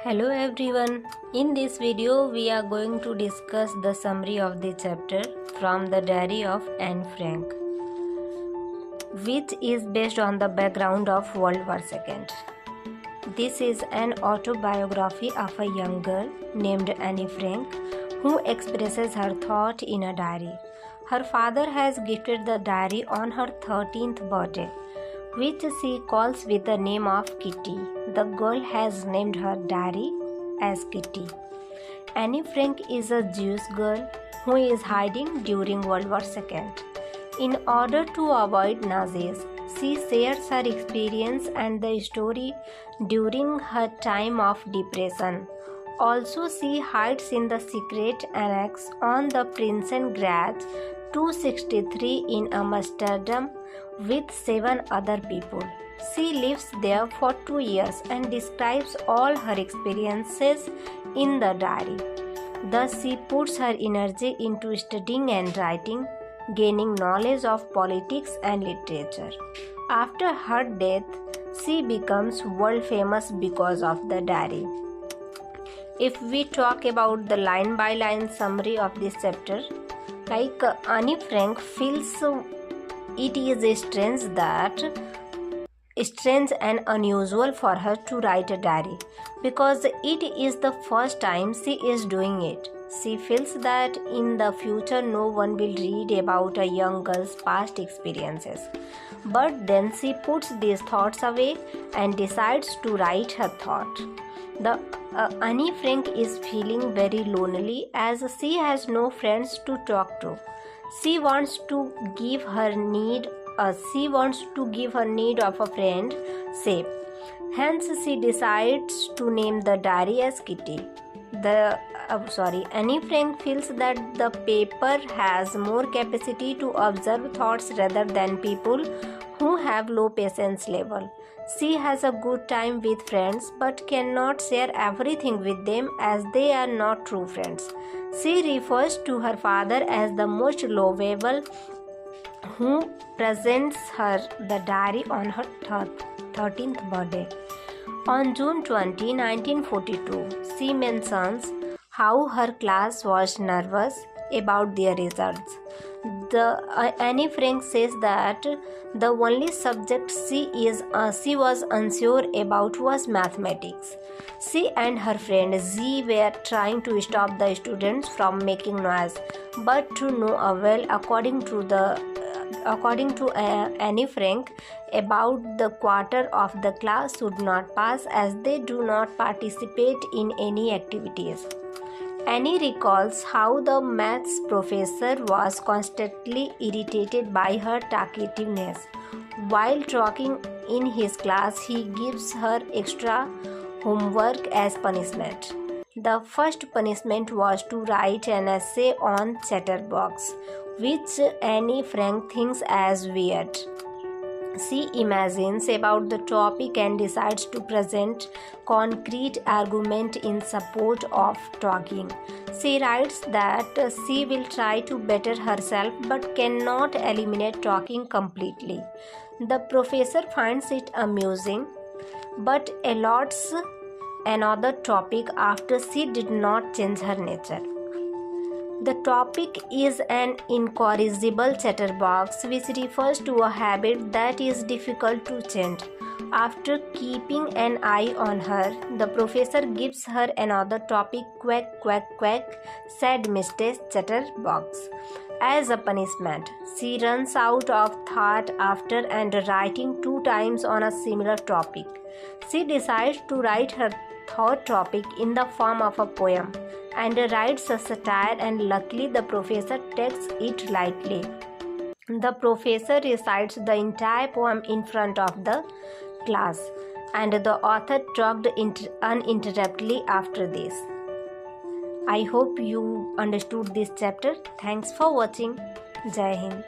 Hello everyone. In this video we are going to discuss the summary of the chapter from the diary of Anne Frank, which is based on the background of World War II. This is an autobiography of a young girl named Anne Frank who expresses her thought in a diary. Her father has gifted the diary on her 13th birthday, which she calls with the name of Kitty. The girl has named her diary as Kitty. Anne Frank is a Jewish girl who is hiding during World War II. In order to avoid Nazis, she shares her experience and the story during her time of depression. Also, she hides in the secret annex on the Prinsengracht 263 in Amsterdam with 7 other people. She lives there for 2 years and describes all her experiences in the diary. Thus, she puts her energy into studying and writing, gaining knowledge of politics and literature. After her death, she becomes world famous because of the diary. If we talk about the line by line summary of this chapter, Anne Frank feels it is strange and unusual for her to write a diary because it is the first time she is doing it. She feels that in the future no one will read about a young girl's past experiences. But then she puts these thoughts away and decides to write her thought. Anne Frank is feeling very lonely as she has no friends to talk to. She wants to give her need of a friend shape. Hence, she decides to name the diary as Kitty. Anne Frank feels that the paper has more capacity to observe thoughts rather than people who have low patience level. She has a good time with friends but cannot share everything with them as they are not true friends. She refers to her father as the most lovable, who presents her the diary on her 13th birthday. On June 20, 1942, she mentions how her class was nervous about their results. Anne Frank says that the only subject she was unsure about was mathematics. She and her friend Z were trying to stop the students from making noise, but to no avail. According to Anne Frank, about the quarter of the class should not pass as they do not participate in any activities. Annie recalls how the maths professor was constantly irritated by her talkativeness. While talking in his class, he gives her extra homework as punishment. The first punishment was to write an essay on chatterbox, which Anne Frank thinks as weird. She imagines about the topic and decides to present concrete argument in support of talking. She writes that she will try to better herself but cannot eliminate talking completely. The professor finds it amusing but allots another topic after she did not change her nature. The topic is an incorrigible chatterbox, which refers to a habit that is difficult to change. After keeping an eye on her, the professor gives her another topic, quack, quack, quack, said Mrs. Chatterbox. As a punishment, she runs out of thought after and writing 2 times on a similar topic. She decides to write her third topic in the form of a poem and writes a satire, and luckily the professor takes it lightly. The professor recites the entire poem in front of the class, and the author talked uninterruptedly after this. I hope you understood this chapter. Thanks for watching. Jai Hind.